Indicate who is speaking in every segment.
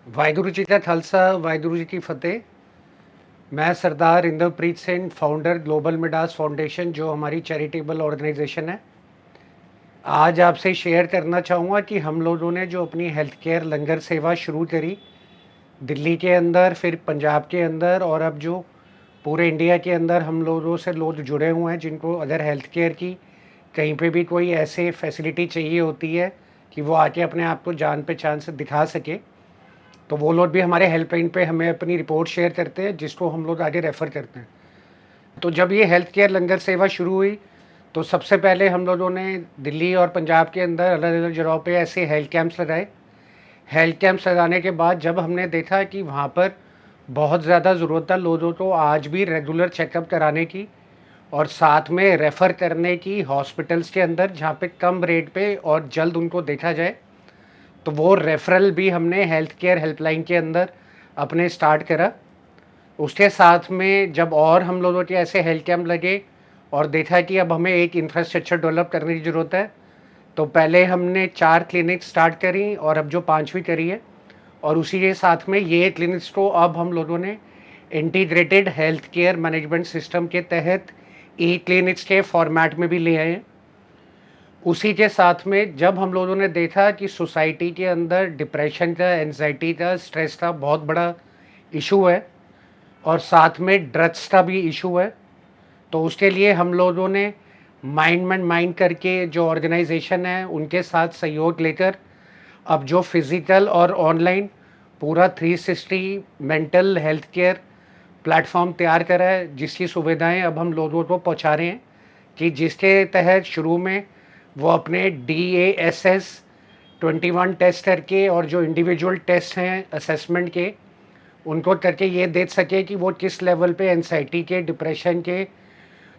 Speaker 1: वाहिगुरु जी का खालसा, वाहिगुरु जी की फतेह। मैं सरदार Inderpreet Singh, founder Global Midas Foundation, जो हमारी चैरिटेबल ऑर्गेनाइजेशन है। आज आपसे शेयर करना चाहूँगा कि हम लोगों ने जो अपनी हेल्थ केयर लंगर सेवा शुरू करी दिल्ली के अंदर, फिर पंजाब के अंदर, और अब जो पूरे इंडिया के अंदर हम लोगों से लोग जुड़े हुए हैं जिनको अगर हेल्थ केयर की कहीं पे भी कोई ऐसे फैसिलिटी चाहिए होती है कि वो आके अपने आप को जान पहचान से दिखा सके, तो वो लोग भी हमारे हेल्पलाइन पे हमें अपनी रिपोर्ट शेयर करते हैं, जिसको हम लोग आगे रेफ़र करते हैं। तो जब ये हेल्थ केयर लंगर सेवा शुरू हुई, तो सबसे पहले हम लोगों ने दिल्ली और पंजाब के अंदर अलग अलग जगहों पे ऐसे हेल्थ कैंप्स लगाए। हेल्थ कैंप्स लगाने के बाद जब हमने देखा कि वहाँ पर बहुत ज़्यादा ज़रूरत है लोगों को आज भी रेगुलर चेकअप कराने की, और साथ में रेफ़र करने की हॉस्पिटल्स के अंदर जहाँ पे कम रेट पे और जल्द उनको देखा जाए, तो वो रेफरल भी हमने हेल्थ केयर हेल्पलाइन के अंदर अपने स्टार्ट करा। उसके साथ में जब और हम लोगों के ऐसे हेल्थ कैंप लगे और देखा कि अब हमें एक इंफ्रास्ट्रक्चर डेवलप करने की ज़रूरत है, तो पहले हमने 4 क्लिनिक स्टार्ट करी और अब जो 5वीं करी है। और उसी के साथ में ये क्लिनिक्स को अब हम लोगों ने integrated health care management system के तहत ई क्लिनिक्स के फॉर्मेट में भी ले आए हैं। उसी के साथ में जब हम लोगों ने देखा कि सोसाइटी के अंदर डिप्रेशन का, एंजाइटी का, स्ट्रेस का बहुत बड़ा इशू है, और साथ में ड्रग्स का भी इशू है, तो उसके लिए हम लोगों ने माइंड एंड माइंड करके जो ऑर्गेनाइजेशन है उनके साथ सहयोग लेकर अब जो फिज़िकल और ऑनलाइन पूरा 360 मेंटल हेल्थ केयर प्लेटफॉर्म तैयार करा है, जिसकी सुविधाएं अब हम लोगों को पहुंचा रहे हैं, कि जिसके तहत शुरू में वो अपने DASS 21 टेस्ट करके और जो इंडिविजुअल टेस्ट हैं असेसमेंट के, उनको करके ये देख सके कि वो किस लेवल पे एंजाइटी के, डिप्रेशन के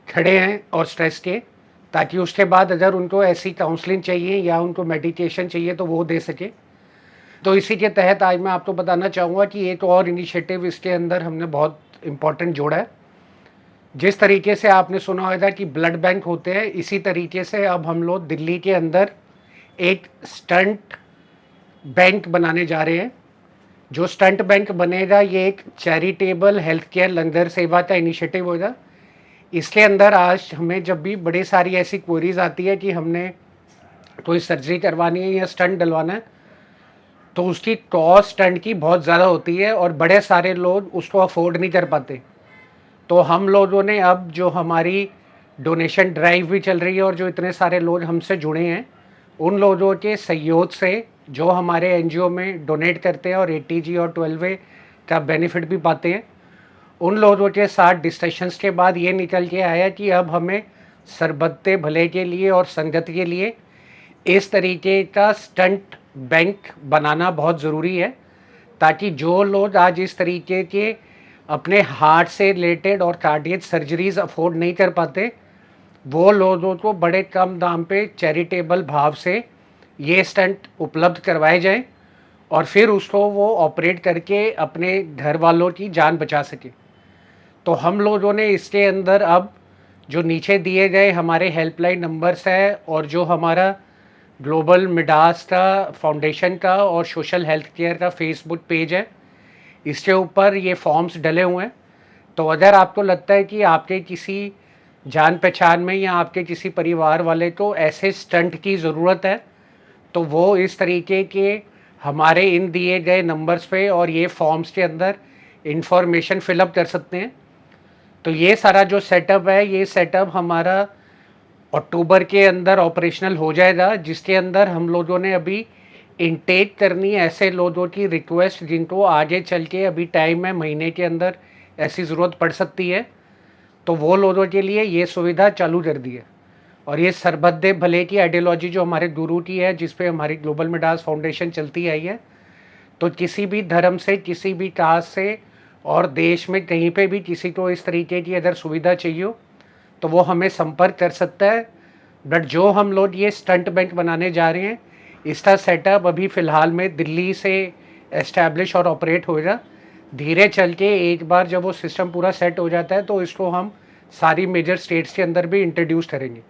Speaker 1: खड़े हैं और स्ट्रेस के, ताकि उसके बाद अगर उनको ऐसी काउंसलिंग चाहिए या उनको मेडिटेशन चाहिए तो वो दे सके। तो इसी के तहत आज मैं आपको बताना चाहूँगा कि एक और इनिशिएटिव इसके अंदर हमने बहुत इम्पोर्टेंट जोड़ा है। जिस तरीके से आपने सुना होगा कि ब्लड बैंक होते हैं, इसी तरीके से अब हम लोग दिल्ली के अंदर एक स्टंट बैंक बनाने जा रहे हैं। जो स्टंट बैंक बनेगा ये एक चैरिटेबल हेल्थ केयर लंगर सेवा का इनिशिएटिव होगा। इसके अंदर आज हमें जब भी बड़ी सारी ऐसी क्वेरीज आती है कि हमने कोई सर्जरी करवानी है या स्टंट डलवाना है, तो उसकी कॉस्ट स्टंट की बहुत ज़्यादा होती है और बड़े सारे लोग उसको अफोर्ड नहीं कर पाते। तो हम लोगों ने अब जो हमारी डोनेशन ड्राइव भी चल रही है और जो इतने सारे लोग हमसे जुड़े हैं, उन लोगों के सहयोग से जो हमारे एनजीओ में डोनेट करते हैं और 80G और 12A का बेनिफिट भी पाते हैं, उन लोगों के साथ डिस्कशंस के बाद ये निकल के आया कि अब हमें सरबत्ते भले के लिए और संगत के लिए इस तरीके का स्टंट बैंक बनाना बहुत ज़रूरी है, ताकि जो लोग आज इस तरीके के अपने हार्ट से रिलेटेड और कार्डियक सर्जरीज अफोर्ड नहीं कर पाते, वो लोगों को बड़े कम दाम पे चैरिटेबल भाव से ये स्टंट उपलब्ध करवाए जाएं, और फिर उसको वो ऑपरेट करके अपने घर वालों की जान बचा सके। तो हम लोगों ने इसके अंदर अब जो नीचे दिए गए हमारे हेल्पलाइन नंबर्स है और जो हमारा ग्लोबल मिडास का फाउंडेशन का और सोशल हेल्थ केयर का फेसबुक पेज है, इसके ऊपर ये फॉर्म्स डले हुए हैं। तो अगर आपको लगता है कि आपके किसी जान पहचान में या आपके किसी परिवार वाले को ऐसे स्टंट की ज़रूरत है, तो वो इस तरीके के हमारे इन दिए गए नंबर्स पे और ये फॉर्म्स के अंदर इंफॉर्मेशन फिलअप कर सकते हैं। तो ये सारा जो सेटअप है, ये सेटअप हमारा अक्टूबर के अंदर ऑपरेशनल हो जाएगा, जिसके अंदर हम लोगों ने अभी इनटेक करनी है ऐसे लोगों की रिक्वेस्ट जिनको आगे चल के अभी टाइम है, महीने के अंदर ऐसी ज़रूरत पड़ सकती है, तो वो लोगों के लिए ये सुविधा चालू कर दी है। और ये सरबत भले की आइडियोलॉजी जो हमारे गुरु की है, जिस पे हमारी ग्लोबल मिडास फाउंडेशन चलती आई है, तो किसी भी धर्म से, किसी भी कास्ट से और देश में कहीं पे भी किसी को इस तरीके की अगर सुविधा चाहिए हो, तो वो हमें संपर्क कर सकता है। बट जो हम लोग ये स्टंट बैंक बनाने जा रहे हैं, इसका सेटअप अभी फ़िलहाल में दिल्ली से एस्टैब्लिश और ऑपरेट होगा। धीरे चल के एक बार जब वो सिस्टम पूरा सेट हो जाता है, तो इसको हम सारी मेजर स्टेट्स के अंदर भी इंट्रोड्यूस करेंगे।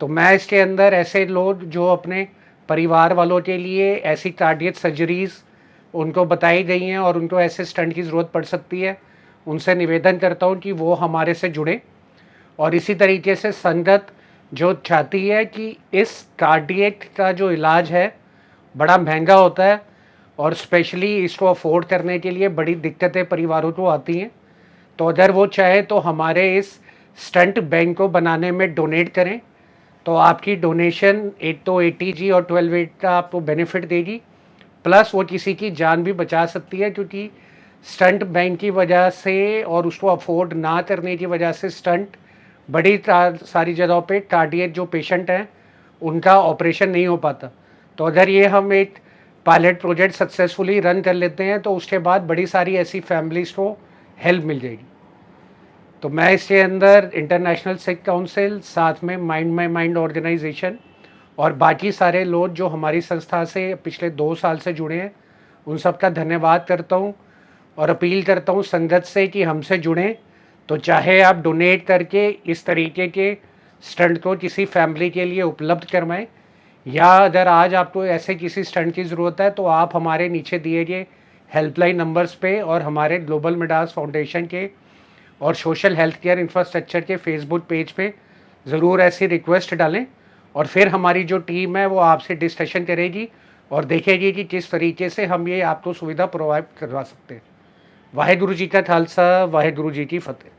Speaker 1: तो मैं इसके अंदर ऐसे लोग जो अपने परिवार वालों के लिए ऐसी कार्डियक सर्जरीज़ उनको बताई गई हैं और उनको ऐसे स्टंट की ज़रूरत पड़ सकती है, उनसे निवेदन करता हूँ कि वो हमारे से जुड़ें। और इसी तरीके से संगत जो चाहती है कि इस कार्डियक का जो इलाज है बड़ा महंगा होता है और स्पेशली इसको अफोर्ड करने के लिए बड़ी दिक्कतें परिवारों को आती हैं, तो अगर वो चाहे तो हमारे इस स्टंट बैंक को बनाने में डोनेट करें, तो आपकी डोनेशन एक तो ATG और 12 का आपको बेनिफिट देगी, प्लस वो किसी की जान भी बचा सकती है, क्योंकि स्टंट बैंक की वजह से और उसको अफोर्ड ना करने की वजह से स्टंट बड़ी सारी जगहों पे कार्डियक जो पेशेंट हैं उनका ऑपरेशन नहीं हो पाता। तो अगर ये हम एक पायलट प्रोजेक्ट सक्सेसफुली रन कर लेते हैं तो उसके बाद बड़ी सारी ऐसी फैमिलीज़ को हेल्प मिल जाएगी। तो मैं इसके अंदर इंटरनेशनल सिख काउंसिल, साथ में माइंड माई माइंड ऑर्गेनाइजेशन और बाकी सारे लोग जो हमारी संस्था से पिछले 2 साल से जुड़े हैं, उन सब का धन्यवाद करता हूँ और अपील करता हूँ संगत से कि हमसे जुड़ें। तो चाहे आप डोनेट करके इस तरीके के स्टंट को किसी फैमिली के लिए उपलब्ध करवाएं, या अगर आज आपको ऐसे किसी स्टंट की ज़रूरत है तो आप हमारे नीचे दिए गए हेल्पलाइन नंबर्स पे और हमारे ग्लोबल मिडास फाउंडेशन के और सोशल हेल्थ केयर इंफ्रास्ट्रक्चर के फेसबुक पेज पे ज़रूर ऐसी रिक्वेस्ट डालें, और फिर हमारी जो टीम है वो आपसे डिस्कशन करेगी और देखेगी कि किस तरीके से हम ये आपको सुविधा प्रोवाइड करवा सकते हैं। वाहेगुरु जी का खालसा, वाहेगुरु जी की फतेह।